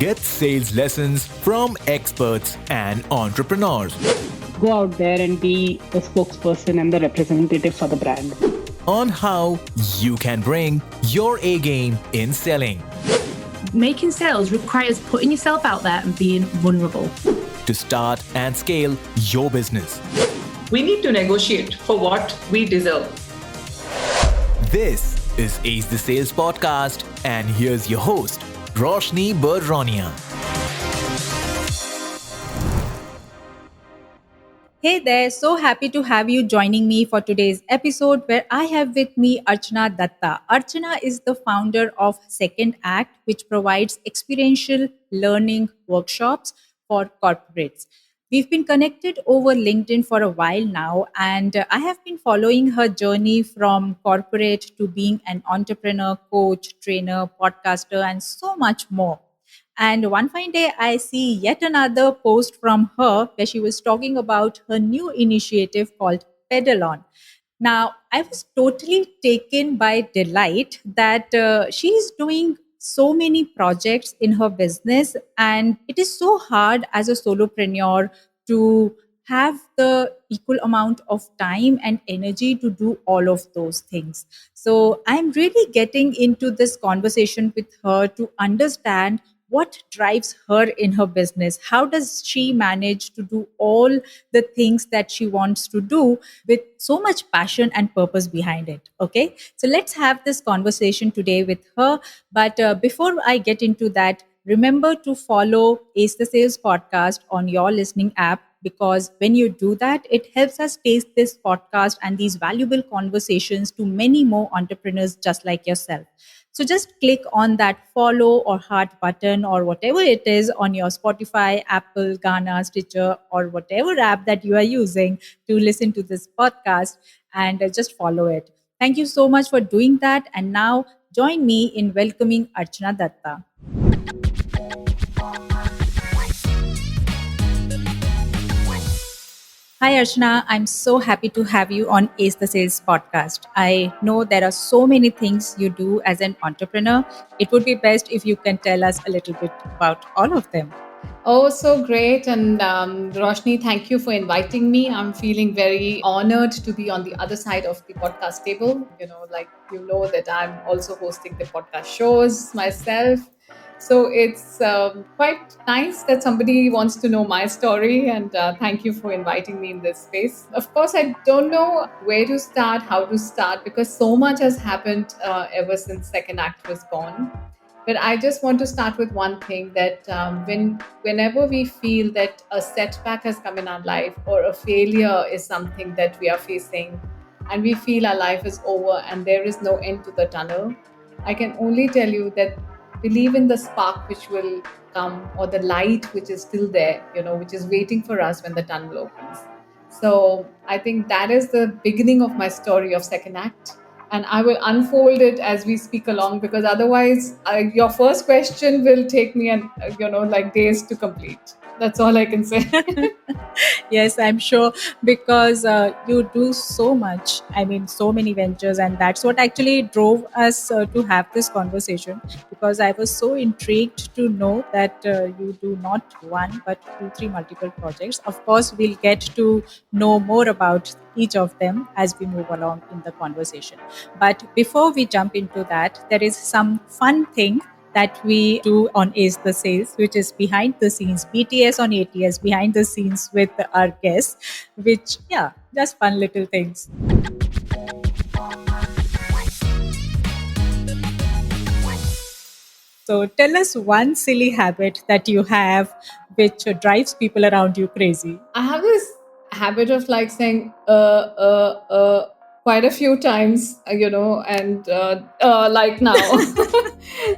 Get sales lessons from experts and entrepreneurs Go out there and be the spokesperson and the representative for the brand. on how you can bring your A game in selling. Making sales requires putting yourself out there and being vulnerable. To start and scale your business. We need to negotiate for what we deserve. This is Ace the Sales Podcast, and here's your host, Roshni Barronia. Hey there, so happy to have you joining me for today's episode where I have with me Archana Dutta. Archana is the founder of Second Act, which provides experiential learning workshops for corporates. We've been connected over LinkedIn for a while now, and I have been following her journey from corporate to being an entrepreneur, coach, trainer, podcaster, and so much more. And one fine day, I see yet another post from her where she was talking about her new initiative called Pedal On. Now, I was totally taken by delight that she is doing so many projects in her business, and it is so hard as a solopreneur to have the equal amount of time and energy to do all of those things. So I'm really getting into this conversation with her to understand what drives her in her business. How does she manage to do all the things that she wants to do with so much passion and purpose behind it? Okay, so let's have this conversation today with her. But before I get into that, remember to follow Ace the Sales podcast on your listening app, because when you do that, it helps us taste this podcast and these valuable conversations to many more entrepreneurs just like yourself. So just click on that follow or heart button or whatever it is on your Spotify, Apple, Ghana, Stitcher, or whatever app that you are using to listen to this podcast, and just follow it. Thank you so much for doing that. And now join me in welcoming Archana Dutta. Hi, Archana. I'm so happy to have you on Ace the Sales podcast. I know there are so many things you do as an entrepreneur. It would be best if you can tell us a little bit about all of them. Oh, so great. And Roshni, thank you for inviting me. I'm feeling very honored to be on the other side of the podcast table. You know that I'm also hosting the podcast shows myself. So it's quite nice that somebody wants to know my story, and thank you for inviting me in this space. Of course, I don't know where to start, how to start, because so much has happened ever since Second Act was born. But I just want to start with one thing, that whenever we feel that a setback has come in our life or a failure is something that we are facing, and we feel our life is over and there is no end to the tunnel, I can only tell you that believe in the spark which will come, or the light which is still there, which is waiting for us when the tunnel opens. So I think that is the beginning of my story of Second Act. And I will unfold it as we speak along, because otherwise your first question will take me days to complete. That's all I can say. Yes, I'm sure, because you do so much. I mean, so many ventures, and that's what actually drove us to have this conversation. Because I was so intrigued to know that you do not one but two, three multiple projects. Of course, we'll get to know more about each of them as we move along in the conversation. But before we jump into that, there is some fun thing that we do on Ace the Sales, which is behind the scenes, BTS on ATS, behind the scenes with our guests, which, yeah, just fun little things. So tell us one silly habit that you have which drives people around you crazy. I have this habit of saying quite a few times, and like now.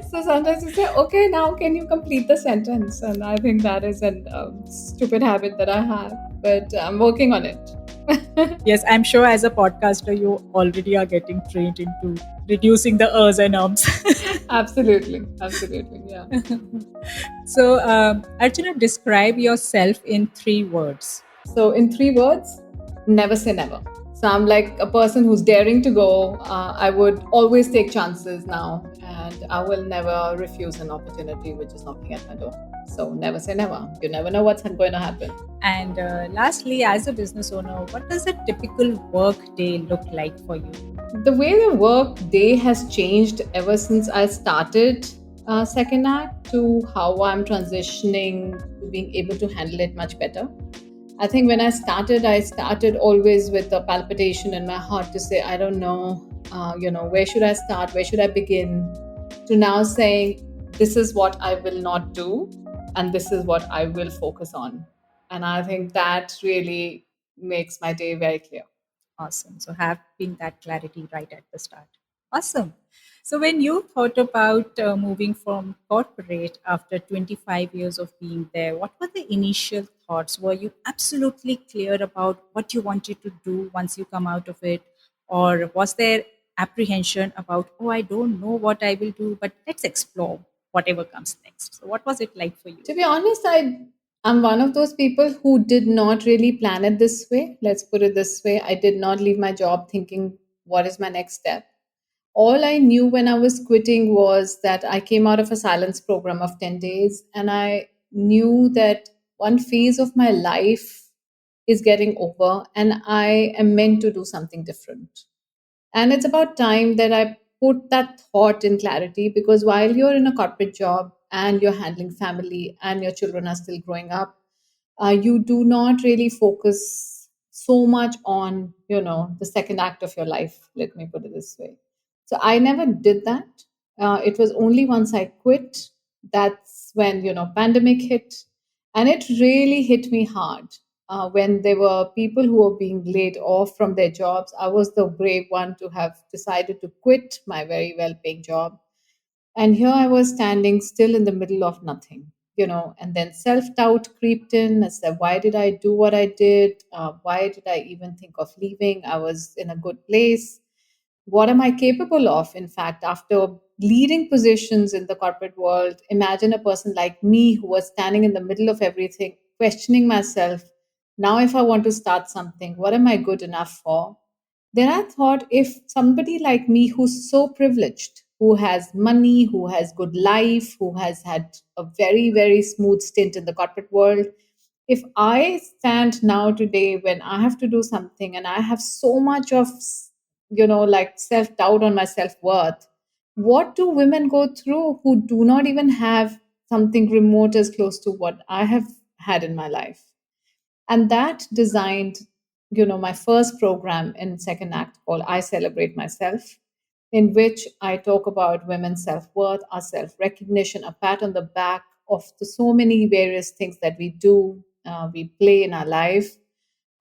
So sometimes you say, okay, now can you complete the sentence? And I think that is a stupid habit that I have, but I'm working on it. Yes, I'm sure as a podcaster, you already are getting trained into reducing the ers and ums. Absolutely, yeah. So, Archana, describe yourself in 3 words. So in 3 words, never say never. So I'm like a person who's daring to go. I would always take chances now, and I will never refuse an opportunity which is knocking at my door. So never say never. You never know what's going to happen. And lastly, as a business owner, what does a typical work day look like for you? The way the work day has changed ever since I started second act to how I'm transitioning to being able to handle it much better. I think when I started always with a palpitation in my heart to say, I don't know, where should I start? Where should I begin? To now saying, this is what I will not do, and this is what I will focus on. And I think that really makes my day very clear. Awesome. So having that clarity right at the start. Awesome. So when you thought about moving from corporate after 25 years of being there, what were the initial thoughts? Were you absolutely clear about what you wanted to do once you come out of it? Or was there apprehension about, oh, I don't know what I will do, but let's explore whatever comes next? So what was it like for you? To be honest, I'm one of those people who did not really plan it this way. Let's put it this way. I did not leave my job thinking, what is my next step? All I knew when I was quitting was that I came out of a silence program of 10 days, and I knew that one phase of my life is getting over and I am meant to do something different. And it's about time that I put that thought in clarity, because while you're in a corporate job and you're handling family and your children are still growing up, you do not really focus so much on, the second act of your life. Let me put it this way. So I never did that. It was only once I quit, that's when, pandemic hit. And it really hit me hard when there were people who were being laid off from their jobs. I was the brave one to have decided to quit my very well paying job. And here I was standing still in the middle of nothing, and then self doubt creeped in. I said, why did I do what I did? Why did I even think of leaving? I was in a good place. What am I capable of? In fact, after leading positions in the corporate world, imagine a person like me who was standing in the middle of everything, questioning myself. Now, if I want to start something, what am I good enough for? Then I thought, if somebody like me who's so privileged, who has money, who has good life, who has had a very, very smooth stint in the corporate world, if I stand now today when I have to do something and I have so much of, like self doubt on my self worth, what do women go through who do not even have something remote as close to what I have had in my life? And that designed, my first program in second act called I Celebrate Myself, in which I talk about women's self-worth, our self-recognition, a pat on the back of the so many various things that we do, we play in our life,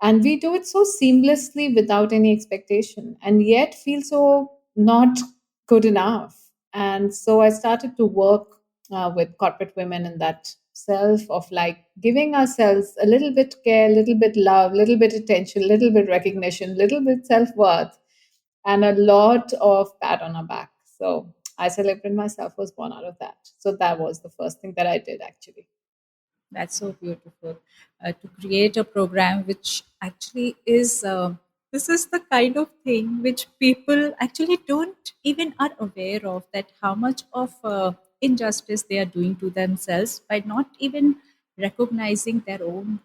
and we do it so seamlessly without any expectation, and yet feel so not good enough. And so I started to work with corporate women in that self of like giving ourselves a little bit care, a little bit love, a little bit attention, a little bit recognition, a little bit self-worth, and a lot of pat on our back. So I Celebrate Myself was born out of that. So that was the first thing that I did actually. That's so beautiful. To create a program which actually is, this is the kind of thing which people actually don't even are aware of, that how much of injustice they are doing to themselves by not even recognizing their own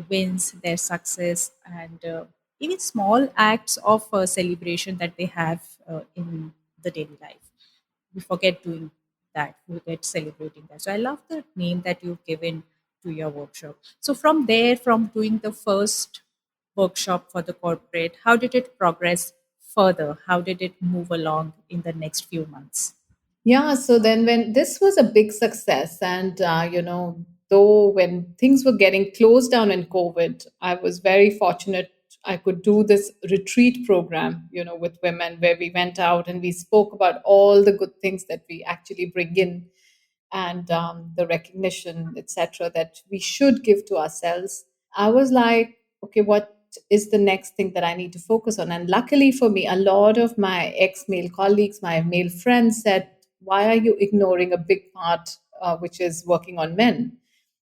wins, their success, and even small acts of celebration that they have in the daily life. We forget doing that, we forget celebrating that. So I love the name that you've given to your workshop. So from there, from doing the first workshop for the corporate, how did it progress further? How did it move along in the next few months? Yeah, so then when this was a big success, and though when things were getting closed down in COVID, I was very fortunate. I could do this retreat program, with women, where we went out and we spoke about all the good things that we actually bring in, and the recognition, etc., that we should give to ourselves. I was like, okay, what is the next thing that I need to focus on? And luckily for me, a lot of my ex male colleagues, my male friends said, why are you ignoring a big part, which is working on men?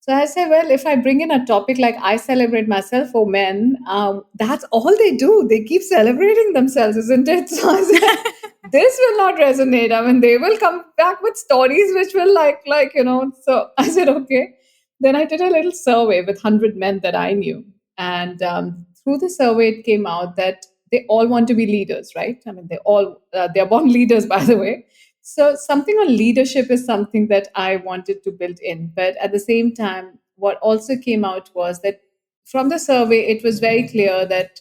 So I say, well, if I bring in a topic like I celebrate myself for men, that's all they do. They keep celebrating themselves, isn't it? So I said, this will not resonate. I mean, they will come back with stories which will So I said, okay. Then I did a little survey with 100 men that I knew. And through the survey, it came out that they all want to be leaders, right? I mean, they're born leaders, by the way. So something on leadership is something that I wanted to build in. But at the same time, what also came out was that from the survey, it was very clear that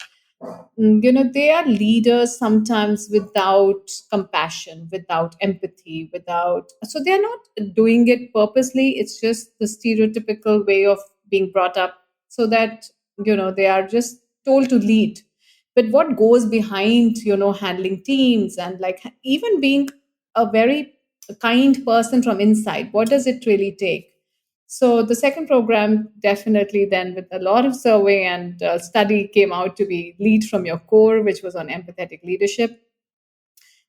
they are leaders sometimes without compassion, without empathy, without, so they're not doing it purposely. It's just the stereotypical way of being brought up, so that they are just told to lead. But what goes behind handling teams, and like even being a very kind person from inside, what does it really take? So the second program, definitely then with a lot of survey and study, came out to be Lead from Your Core, which was on empathetic leadership.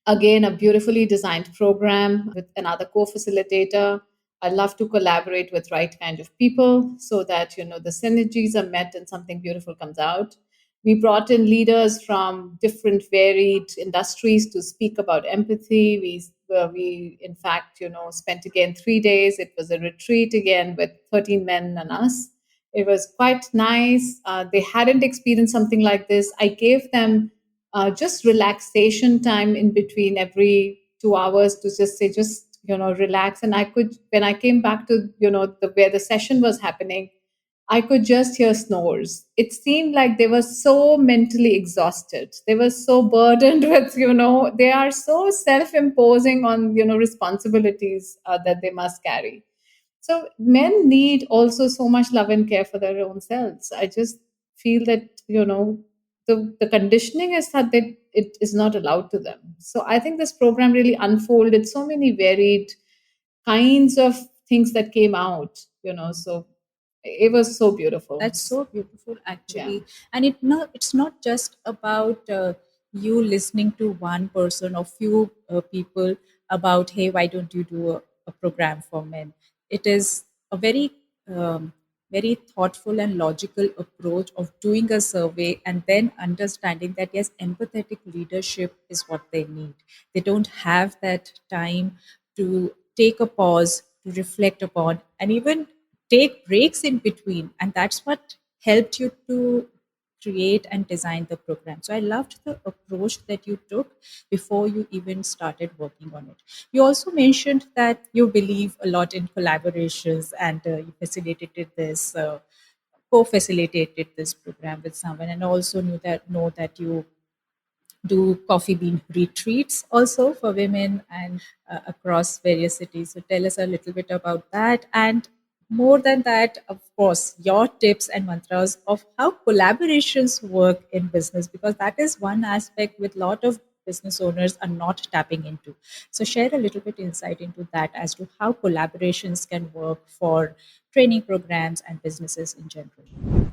Again, a beautifully designed program with another co-facilitator. I love to collaborate with right kind of people so that the synergies are met and something beautiful comes out. We brought in leaders from different varied industries to speak about empathy. We in fact spent again 3 days. It was a retreat again with 13 men and us. It was quite nice. They hadn't experienced something like this. I gave them just relaxation time in between every 2 hours to just say, just relax. And I could, when I came back to where the session was happening, I could just hear snores. It seemed like they were so mentally exhausted. They were so burdened with they are so self-imposing on responsibilities that they must carry. So men need also so much love and care for their own selves. I just feel that the conditioning is that it is not allowed to them. So I think this program really unfolded so many varied kinds of things that came out. So it was so beautiful. That's so beautiful, Yeah. actually. And it's not just about you listening to one person or few people about, hey, why don't you do a program for men? It is a um, very thoughtful and logical approach of doing a survey and then understanding that yes, empathetic leadership is what they need. They don't have that time to take a pause, to reflect upon, and even take breaks in between. And that's what helped you to create and design the program. So I loved the approach that you took before you even started working on it. You also mentioned that you believe a lot in collaborations, and you facilitated this co-facilitated this program with someone, and also know that you do coffee bean retreats also for women and across various cities. So tell us a little bit about that. And more than that, of course, your tips and mantras of how collaborations work in business, because that is one aspect with a lot of business owners are not tapping into. So share a little bit insight into that as to how collaborations can work for training programs and businesses in general.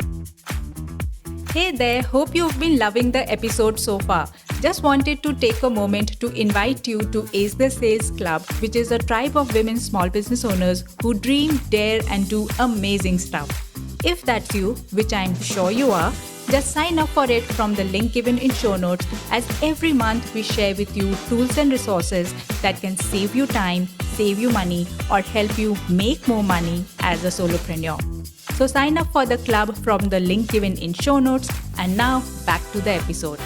Hey there, hope you've been loving the episode so far. Just wanted to take a moment to invite you to Ace the Sales Club, which is a tribe of women small business owners who dream, dare, and do amazing stuff. If that's you, which I'm sure you are, just sign up for it from the link given in show notes, as every month we share with you tools and resources that can save you time, save you money, or help you make more money as a solopreneur. So sign up for the club from the link given in show notes. And now back to the episode.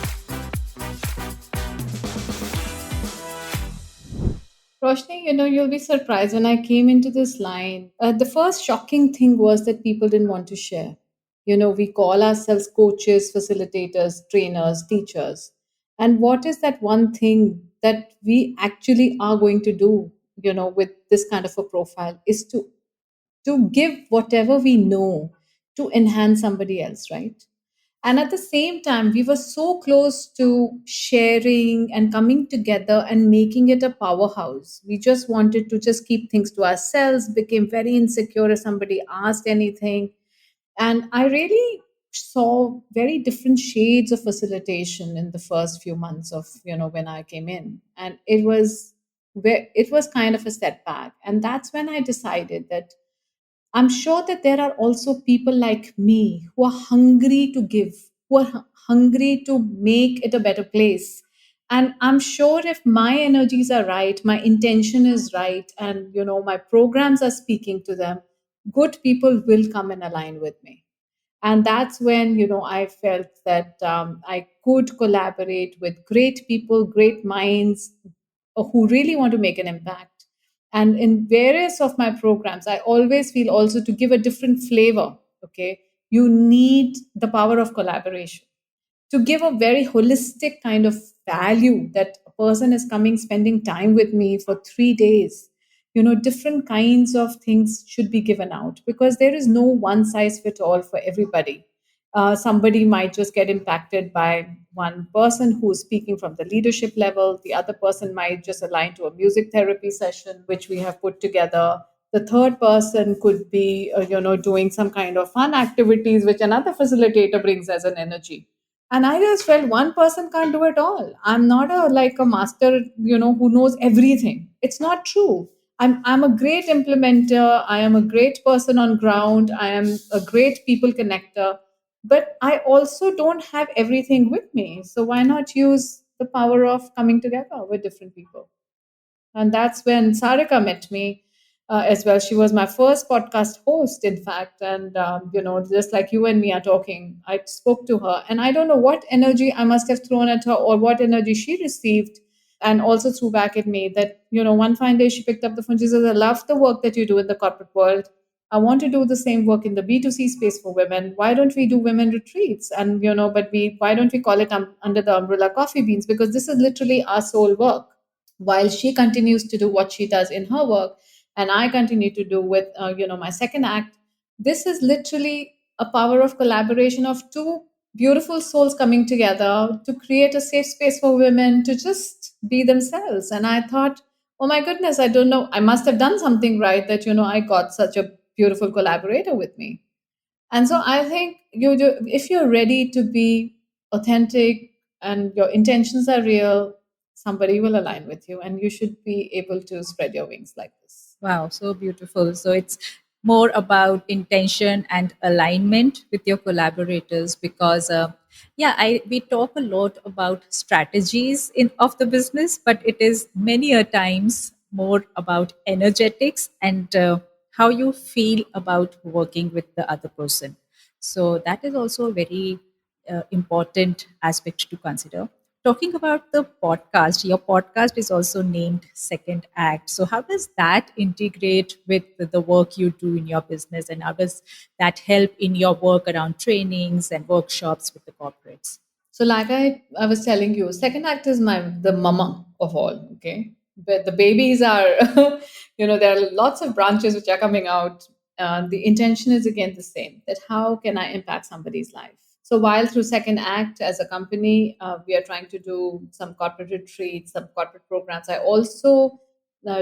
Roshni, you'll be surprised when I came into this line. The first shocking thing was that people didn't want to share. We call ourselves coaches, facilitators, trainers, teachers. And what is that one thing that we actually are going to do, with this kind of a profile is to give whatever we know to enhance somebody else, right? And at the same time, we were so close to sharing and coming together and making it a powerhouse. We just wanted to just keep things to ourselves, became very insecure if somebody asked anything. And I really saw very different shades of facilitation in the first few months of, when I came in. And it was kind of a setback. And that's when I decided that I'm sure that there are also people like me who are hungry to give, who are hungry to make it a better place. And I'm sure if my energies are right, my intention is right, and my programs are speaking to them, good people will come and align with me. And that's when I felt that I could collaborate with great people, great minds, who really want to make an impact. And in various of my programs, I always feel also to give a different flavor. Okay, you need the power of collaboration to give a very holistic kind of value, that a person is coming, spending time with me for 3 days. Different kinds of things should be given out, because there is no one size fit all for everybody. Somebody might just get impacted by one person who's speaking from the leadership level. The other person might just align to a music therapy session, which we have put together. The third person could be, doing some kind of fun activities, which another facilitator brings as an energy. And I just felt one person can't do it all. I'm not like a master, who knows everything. It's not true. I'm a great implementer. I am a great person on ground. I am a great people connector. But I also don't have everything with me. So why not use the power of coming together with different people? And that's when Sarika met me as well. She was my first podcast host, in fact. And, just like you and me are talking, I spoke to her. And I don't know what energy I must have thrown at her, or what energy she received and also threw back at me, that, one fine day she picked up the phone. She says, I love the work that you do in the corporate world. I want to do the same work in the B2C space for women. Why don't we do women retreats? And, why don't we call it under the umbrella Coffee Beans? Because this is literally our soul work, while she continues to do what she does in her work, and I continue to do with my second act. This is literally a power of collaboration of two beautiful souls coming together to create a safe space for women to just be themselves. And I thought, oh my goodness, I don't know, I must have done something right, that I got such a beautiful collaborator with me. And so I think if you're ready to be authentic and your intentions are real, somebody will align with you, and you should be able to spread your wings like this. Wow, so beautiful. So it's more about intention and alignment with your collaborators, because yeah, I we talk a lot about strategies in of the business, but it is many a times more about energetics and how you feel about working with the other person. So that is also a very important aspect to consider. Talking about the podcast, your podcast is also named Second Act. So, how does that integrate with the work you do in your business, and how does that help in your work around trainings and workshops with the corporates? So, like I was telling you, second act is the mama of all. Okay, but the babies are, there are lots of branches which are coming out. The intention is again the same: that how can I impact somebody's life? So while through Second Act as a company, we are trying to do some corporate retreats, some corporate programs. I also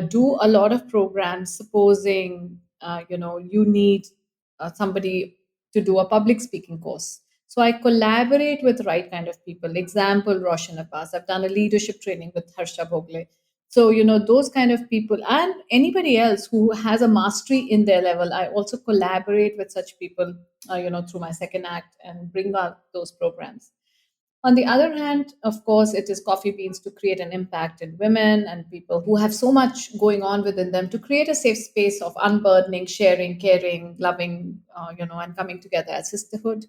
do a lot of programs. Supposing you need somebody to do a public speaking course, so I collaborate with the right kind of people. Example, Roshan Abbas. I've done a leadership training with Harsha Bhogle. So, those kind of people, and anybody else who has a mastery in their level, I also collaborate with such people, through my second act, and bring out those programs. On the other hand, of course, it is Coffee Beans to create an impact in women and people who have so much going on within them, to create a safe space of unburdening, sharing, caring, loving, and coming together as sisterhood.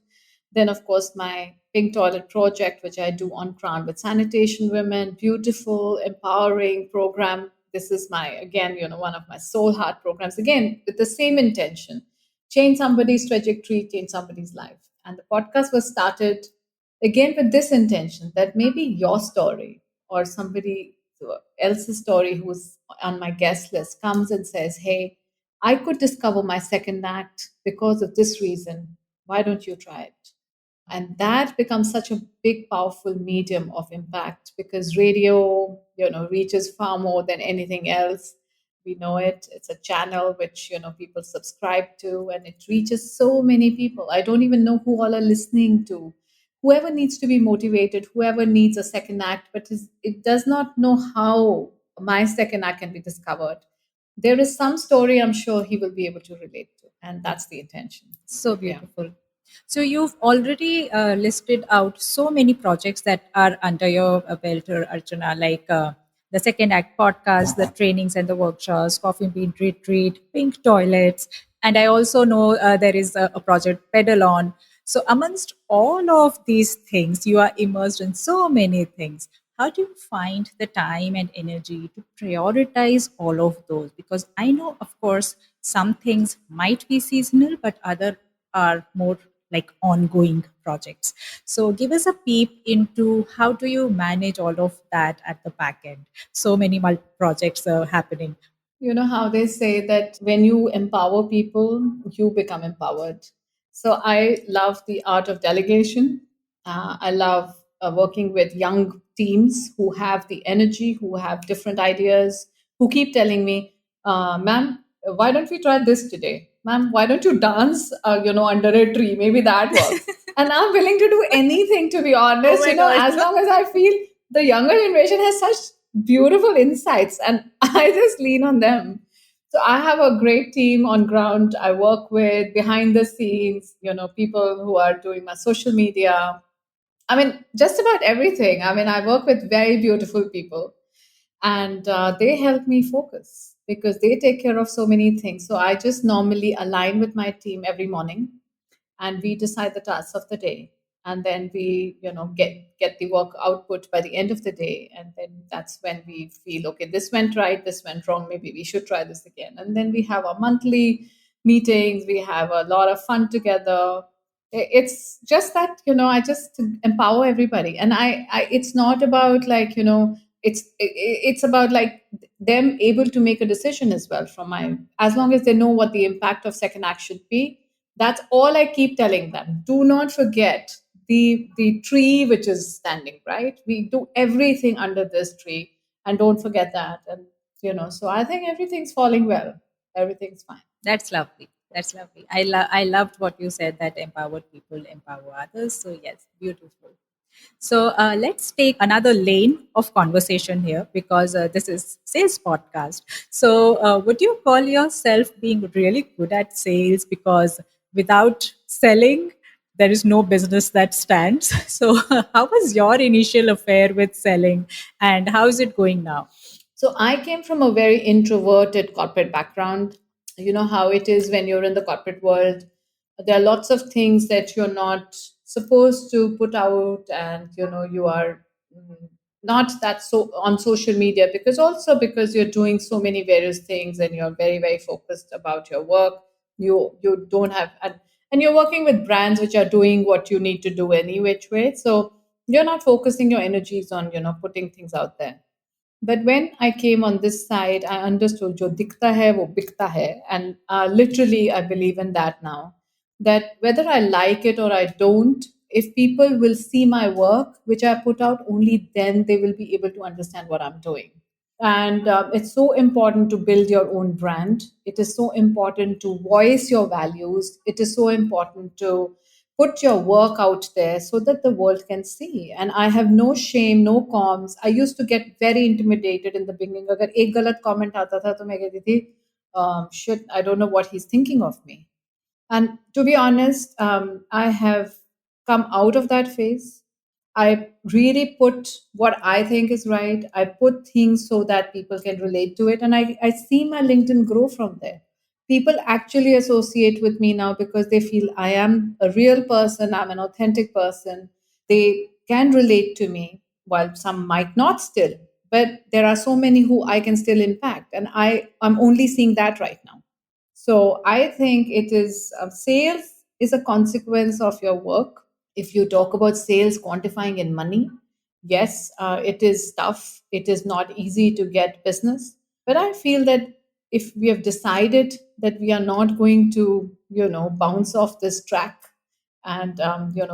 Then, of course, my Pink Toilet project, which I do on ground with sanitation women, beautiful, empowering program. This is again, one of my soul heart programs, again, with the same intention: change somebody's trajectory, change somebody's life. And the podcast was started again with this intention, that maybe your story or somebody else's story who's on my guest list comes and says, hey, I could discover my second act because of this reason. Why don't you try it? And that becomes such a big, powerful medium of impact, because radio, reaches far more than anything else. We know it. It's a channel which, people subscribe to, and it reaches so many people. I don't even know who all are listening to. Whoever needs to be motivated, whoever needs a second act, but it does not know how my second act can be discovered. There is some story I'm sure he will be able to relate to. and that's the intention. So Yeah. beautiful. So you've already listed out so many projects that are under your belt, Archana, like the Second Act podcast, the trainings and the workshops, Coffee Bean Retreat, Pink Toilets, and I also know there is a project Pedal On. So amongst all of these things, you are immersed in so many things. How do you find the time and energy to prioritize all of those? Because I know, of course, some things might be seasonal, but other are more like ongoing projects. So give us a peep into how do you manage all of that at the back end? So many projects are happening. You know how they say that when you empower people, you become empowered. So I love the art of delegation. I love working with young teams who have the energy, who have different ideas, who keep telling me, ma'am, why don't we try this today? Ma'am, why don't you dance, under a tree? Maybe that works. And I'm willing to do anything, to be honest, Oh my God. as long as I feel the younger generation has such beautiful insights and I just lean on them. So I have a great team on ground. I work with behind the scenes, people who are doing my social media. I mean, just about everything. I mean, I work with very beautiful people and they help me focus because they take care of so many things. So I just normally align with my team every morning and we decide the tasks of the day, and then we get the work output by the end of the day, and then that's when we feel, okay, this went right, this went wrong, maybe we should try this again. And then we have our monthly meetings, we have a lot of fun together. It's just that I just empower everybody, and I it's not about like it's about like them able to make a decision as well from my, as long as they know what the impact of second act should be. That's all I keep telling them. Do not forget the tree which is standing, right? We do everything under this tree, and don't forget that. And so I think everything's falling well. Everything's fine. That's lovely. That's lovely. I loved what you said, that empowered people empower others. So yes, beautiful. So let's take another lane of conversation here, because this is sales podcast. So would you call yourself being really good at sales? Because without selling, there is no business that stands. So how was your initial affair with selling, and how is it going now? So I came from a very introverted corporate background. You know how it is when you're in the corporate world. There are lots of things that you're not supposed to put out, and you are not that so on social media, because also because you're doing so many various things and you're very very focused about your work. You don't have, and you're working with brands which are doing what you need to do any which way. So you're not focusing your energies on putting things out there. But when I came on this side, I understood jo dikta hai, wo bikta hai. And literally, I believe in that now. That whether I like it or I don't, if people will see my work, which I put out, only then they will be able to understand what I'm doing. And it's so important to build your own brand. It is so important to voice your values. It is so important to put your work out there so that the world can see. And I have no shame, no qualms. I used to get very intimidated in the beginning. Agar ek galat comment aata tha, to main kehti thi, shit, I don't know what he's thinking of me. And to be honest, I have come out of that phase. I really put what I think is right. I put things so that people can relate to it. And I see my LinkedIn grow from there. People actually associate with me now because they feel I am a real person, I'm an authentic person. They can relate to me, while some might not still. But there are so many who I can still impact. And I'm only seeing that right now. So I think it is sales is a consequence of your work. If you talk about sales quantifying in money, yes, it is tough. It is not easy to get business. But I feel that if we have decided that we are not going to, bounce off this track, and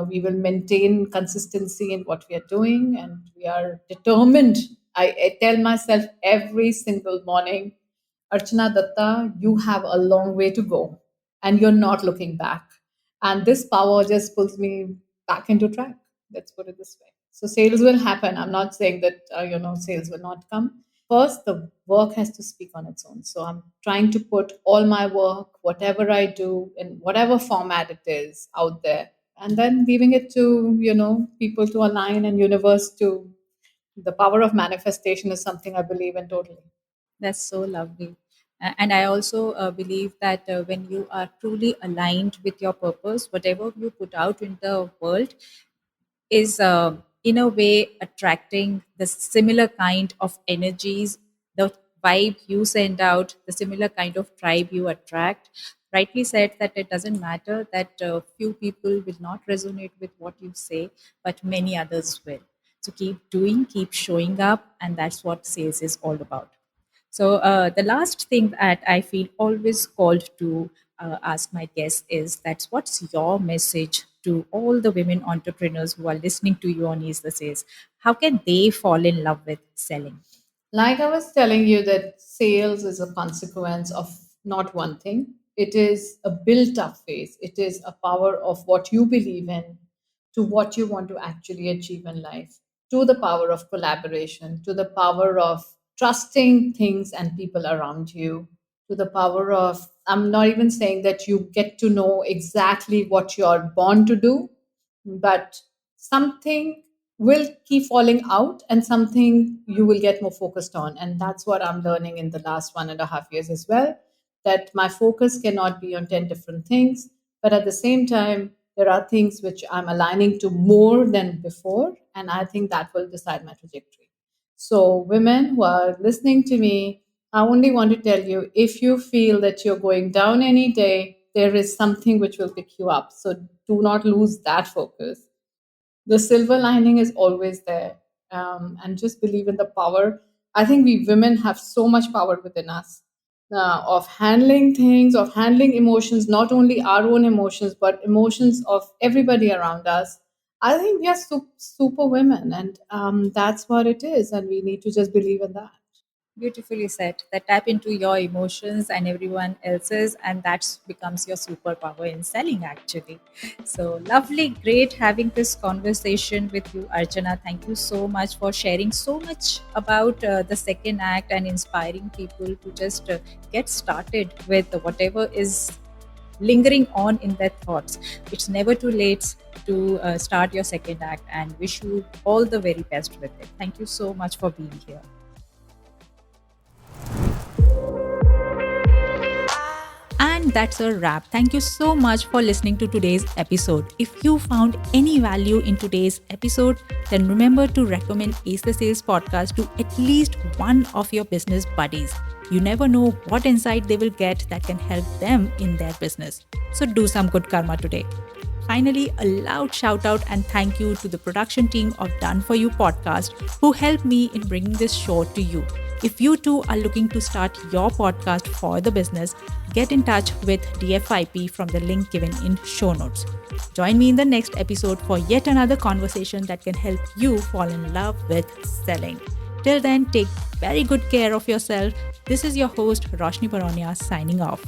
we will maintain consistency in what we are doing, and we are determined. I tell myself every single morning, Archana Dutta, you have a long way to go and you're not looking back. And this power just pulls me back into track. Let's put it this way. So sales will happen. I'm not saying that, sales will not come. first the work has to speak on its own. So I'm trying to put all my work, whatever I do, in whatever format it is out there, and then leaving it to, people to align and universe to. The power of manifestation is something I believe in totally. That's so lovely. And I also believe that when you are truly aligned with your purpose, whatever you put out in the world is in a way attracting the similar kind of energies, the vibe you send out, the similar kind of tribe you attract. Rightly said that it doesn't matter that few people will not resonate with what you say, but many others will. So keep doing, keep showing up, and that's what sales is all about. So, the last thing that I feel always called to ask my guests is that's what's your message to all the women entrepreneurs who are listening to you on Ease the Sales? How can they fall in love with selling? Like I was telling you, that sales is a consequence of not one thing. It is a built up phase. It is a power of what you believe in to what you want to actually achieve in life, to the power of collaboration, to the power of trusting things and people around you, to the power of, I'm not even saying that you get to know exactly what you're born to do, but something will keep falling out and something you will get more focused on. And that's what I'm learning in the last 1.5 years as well, that my focus cannot be on 10 different things, but at the same time there are things which I'm aligning to more than before, and I think that will decide my trajectory. So women who are listening to me, I only want to tell you, if you feel that you're going down any day, there is something which will pick you up. So do not lose that focus. The silver lining is always there. And just believe in the power. I think we women have so much power within us, of handling things, of handling emotions, not only our own emotions, but emotions of everybody around us. I think we are super women, and that's what it is. And we need to just believe in that. Beautifully said. That tap into your emotions and everyone else's, and that becomes your superpower in selling, actually. So lovely, great having this conversation with you, Archana. Thank you so much for sharing so much about the second act and inspiring people to just get started with whatever is lingering on in their thoughts. It's never too late to start your second act, and wish you all the very best with it. Thank you so much for being here. And that's a wrap. Thank you so much for listening to today's episode. If you found any value in today's episode, then remember to recommend Ace the Sales podcast to at least one of your business buddies. You never know what insight they will get that can help them in their business. So do some good karma today. Finally, a loud shout out and thank you to the production team of Done For You podcast who helped me in bringing this show to you. If you too are looking to start your podcast for the business, get in touch with DFIP from the link given in show notes. Join me in the next episode for yet another conversation that can help you fall in love with selling. Till then, take very good care of yourself. This is your host, Roshni Baronia, signing off.